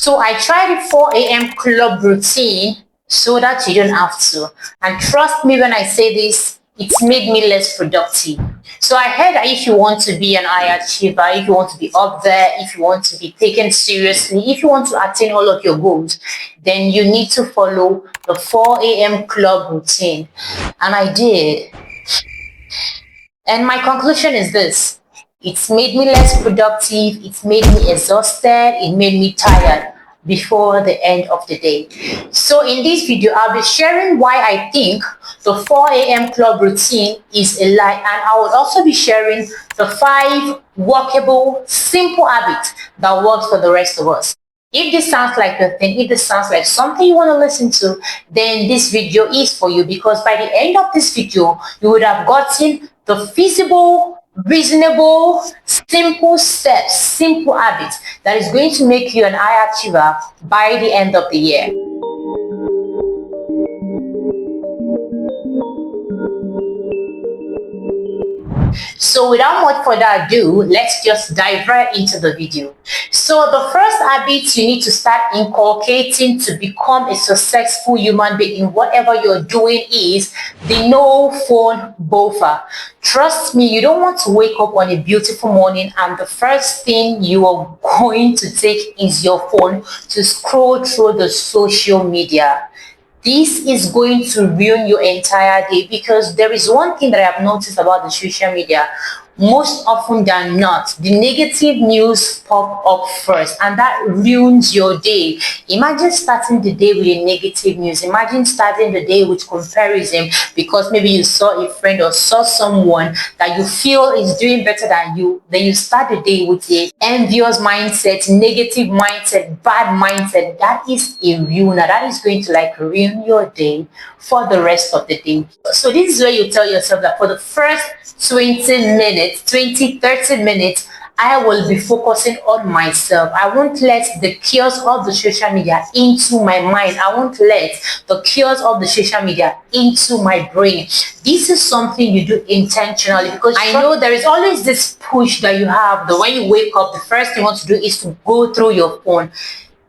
So I tried the 4 a.m. club routine so that you don't have to. And trust me when I say this, it's made me less productive. So I heard that if you want to be an high achiever, if you want to be up there, if you want to be taken seriously, if you want to attain all of your goals, then you need to follow the 4 a.m. club routine. And I did. And my conclusion is this. It's made me less productive, it's made me exhausted, it made me tired before the end of the day. So in this video, I'll be sharing why I think the 4 a.m. club routine is a lie, and I will also be sharing the 5 workable, simple habits that works for the rest of us. If this sounds like a thing, if this sounds like something you want to listen to, then this video is for you, because by the end of this video, you would have gotten the feasible, reasonable, simple steps, simple habits that is going to make you an high achiever by the end of the year. So without much further ado, let's just dive right into the video. So the first habit you need to start inculcating to become a successful human being in whatever you're doing is the no phone buffer. Trust me, you don't want to wake up on a beautiful morning and the first thing you are going to take is your phone to scroll through the social media. This is going to ruin your entire day, because there is one thing that I have noticed about the social media. Most often than not, the negative news pop up first, and that ruins your day. Imagine starting the day with a negative news. Imagine starting the day with comparison, because maybe you saw a friend or saw someone that you feel is doing better than you. Then you start the day with a envious mindset, negative mindset, bad mindset. That is a ruiner. That is going to ruin your day for the rest of the day. So this is where you tell yourself that for the first 30 minutes, I will be focusing on myself. I won't let the chaos of the social media into my mind. I won't let the chaos of the social media into my brain. This is something you do intentionally, because I know there is always this push that you have that when you wake up, the first thing you want to do is to go through your phone.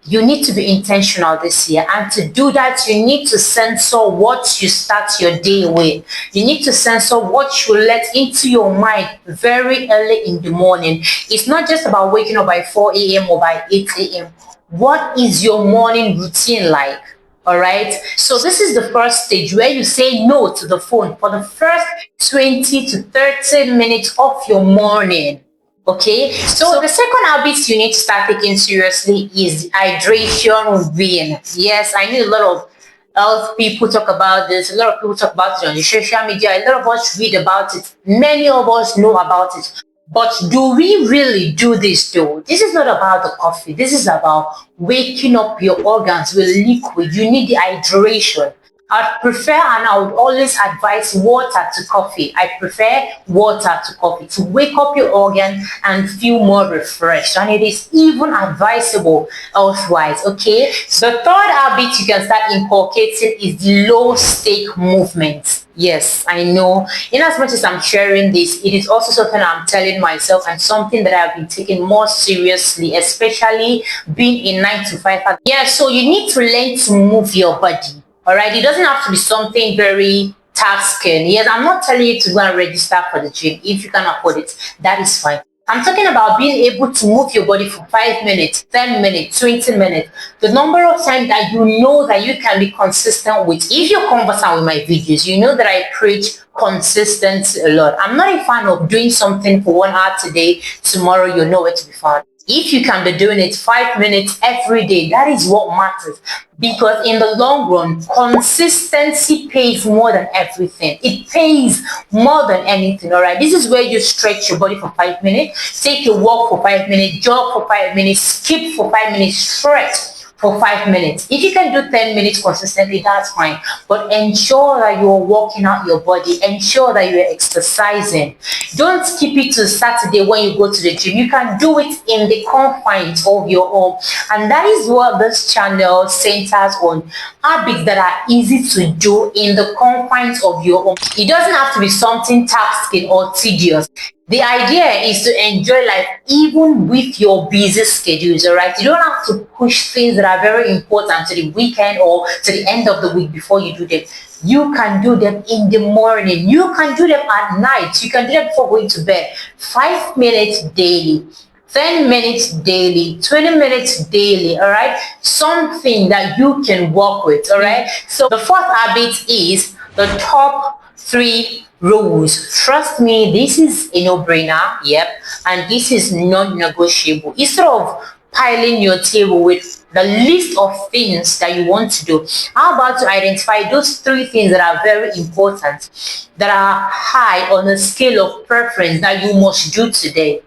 You need to be intentional this year, and to do that you need to censor what you start your day with. You need to censor what you let into your mind very early in the morning. It's not just about waking up by 4 a.m. or by 8 a.m. What is your morning routine like? All right, so this is the first stage where you say no to the phone for the first 20 to 30 minutes of your morning. Okay, so the second habit you need to start taking seriously is the hydration win. Yes, I know a lot of health people talk about this. A lot of people talk about it on the social media. A lot of us read about it. Many of us know about it. But do we really do this though? This is not about the coffee. This is about waking up your organs with liquid. You need the hydration. I'd prefer, and I would always advise, water to coffee. I prefer water to coffee to wake up your organ and feel more refreshed. And it is even advisable health-wise, okay? So the third habit you can start inculcating is the low-stake movement. Yes, I know. In as much as I'm sharing this, it is also something I'm telling myself and something that I've been taking more seriously, especially being in 9 to 5. Yeah, so you need to learn to move your body. All right, it doesn't have to be something very taxing. Yes, I'm not telling you to go and register for the gym. If you can afford it, that is fine. I'm talking about being able to move your body for 5 minutes, 10 minutes, 20 minutes. The number of times that you know that you can be consistent with. If you're conversant with my videos, you know that I preach consistency a lot. I'm not a fan of doing something for 1 hour today, tomorrow you're nowhere to be found. If you can be doing it 5 minutes every day, that is what matters. Because in the long run, consistency pays more than everything. It pays more than anything, all right? This is where you stretch your body for 5 minutes, take a walk for 5 minutes, jog for 5 minutes, skip for 5 minutes, stretch for 5 minutes. If you can do 10 minutes consistently, that's fine. But ensure that you're working out your body. Ensure that you're exercising. Don't skip it to Saturday when you go to the gym. You can do it in the confines of your home. And that is what this channel centers on. Habits that are easy to do in the confines of your home. It doesn't have to be something taxing or tedious. The idea is to enjoy life even with your busy schedules, all right? You don't have to push things that are very important to the weekend or to the end of the week before you do them. You can do them in the morning. You can do them at night. You can do them before going to bed. 5 minutes daily. 10 minutes daily, 20 minutes daily, all right? Something that you can work with, all right? So the fourth habit is the top three rules. Trust me, this is a no-brainer, yep, and this is non-negotiable. Instead of piling your table with the list of things that you want to do, how about to identify those three things that are very important, that are high on the scale of preference that you must do today?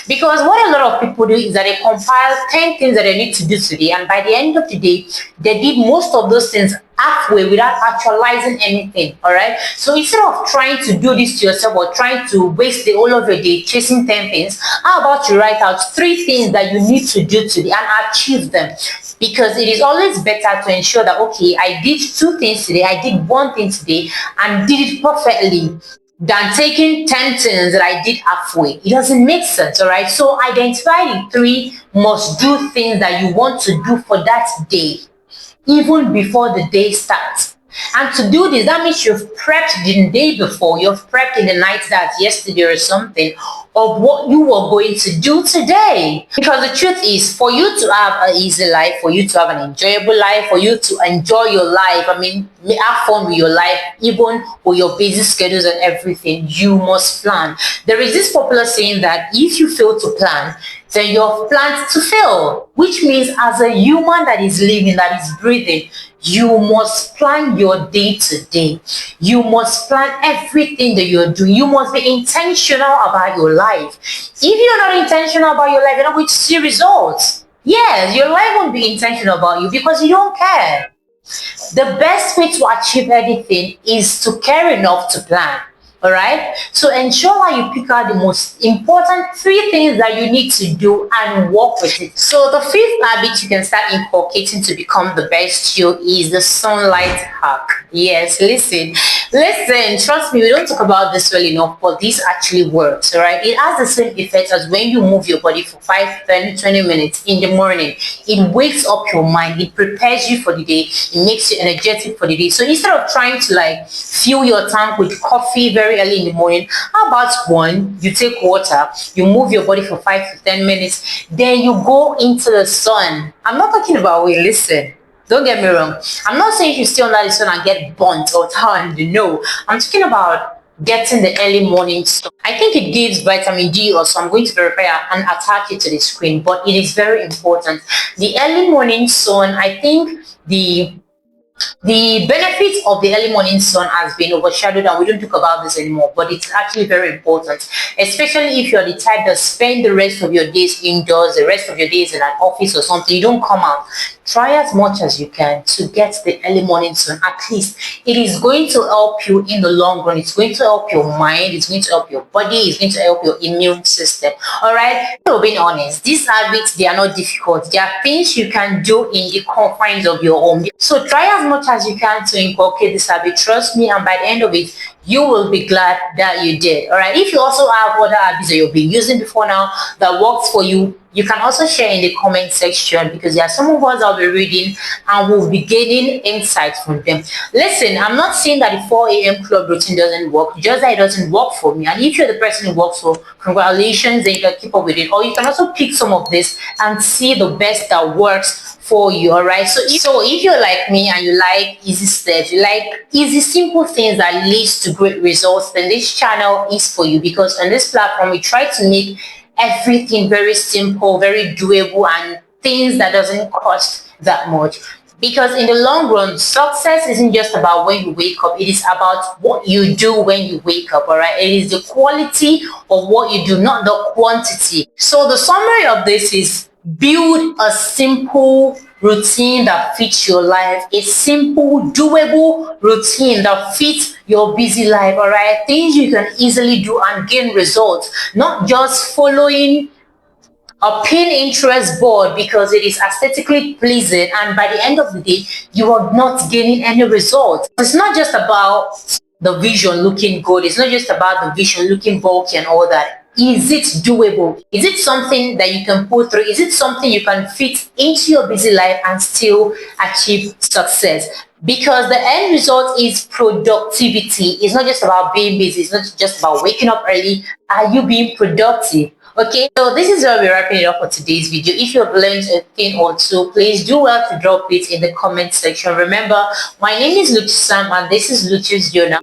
Because what a lot of people do is that they compile 10 things that they need to do today, and by the end of the day, they did most of those things halfway without actualizing anything. All right. So instead of trying to do this to yourself or trying to waste the whole of your day chasing 10 things, how about you write out three things that you need to do today and achieve them? Because it is always better to ensure that, okay, I did two things today, I did one thing today and did it perfectly, than taking 10 things that I did halfway. It doesn't make sense, all right? So identify the three must do things that you want to do for that day, even before the day starts. And to do this, that means you've prepped the day before, you've prepped in the night that yesterday or something of what you were going to do today. Because the truth is, for you to have an easy life, for you to have an enjoyable life, for you to enjoy your life, I mean, have fun with your life, even with your busy schedules and everything, you must plan. There is this popular saying that if you fail to plan, then you're planned to fail, which means as a human that is living, that is breathing, you must plan your day to day. You must plan everything that you're doing. You must be intentional about your life. If you're not intentional about your life, you're not going to see results. Yes, your life won't be intentional about you because you don't care. The best way to achieve anything is to care enough to plan. All right. So ensure that you pick out the most important three things that you need to do and work with it. So the fifth habit you can start inculcating to become the best you is the sunlight hack. Yes, listen, trust me, we don't talk about this well enough, but this actually works. All right. It has the same effect as when you move your body for 5, 10, 20 minutes in the morning. It wakes up your mind. It prepares you for the day. It makes you energetic for the day. So instead of trying to like fill your tank with coffee very early in the morning, how about one, you take water, you move your body for 5 to 10 minutes, then you go into the sun. I'm not talking about, wait, listen, don't get me wrong, I'm not saying you stay under the sun and get burnt or tanned. No, I'm talking about getting the early morning sun. I think it gives vitamin D or so. I'm going to verify and attach it to the screen, but it is very important. The early morning sun, I think the benefits of the early morning sun has been overshadowed and we don't talk about this anymore, but it's actually very important, especially if you're the type that spend the rest of your days indoors, the rest of your days in an office or something, you don't come out. Try as much as you can to get the early morning sun. At least it is going to help you in the long run. It's going to help your mind, it's going to help your body, it's going to help your immune system. All right. So being honest, these habits, they are not difficult. They are things you can do in the confines of your home. So try as much as you can to inculcate this habit. Trust me, and by the end of it, you will be glad that you did. All right. If you also have other habits that you've been using before now that works for you, you can also share in the comment section, because there are some of us I'll be reading and we'll be gaining insights from them. Listen, I'm not saying that the 4 a.m. club routine doesn't work, just that it doesn't work for me. And if you're the person who works for, congratulations, then you can keep up with it. Or you can also pick some of this and see the best that works for you. All right. So if you're like me and you like easy steps, you like easy, simple things that leads to great results, then this channel is for you, because on this platform we try to make everything very simple, very doable, and things that doesn't cost that much. Because in the long run, success isn't just about when you wake up, it is about what you do when you wake up. All right. It is the quality of what you do, not the quantity. So the summary of this is: build a simple routine that fits your life, a simple, doable routine that fits your busy life. All right. Things you can easily do and gain results, not just following a Pinterest board because it is aesthetically pleasing, and by the end of the day, you are not gaining any results. It's not just about the vision looking good. It's not just about the vision looking bulky and all that. Is it doable? Is it something that you can pull through? Is it something you can fit into your busy life and still achieve success? Because the end result is productivity. It's not just about being busy. It's not just about waking up early. Are you being productive? Okay, so this is where we're wrapping it up for today's video. If you have learned a thing or two, please do well to drop it in the comment section. Remember, my name is Luchi Sam and this is Luchi's Journal.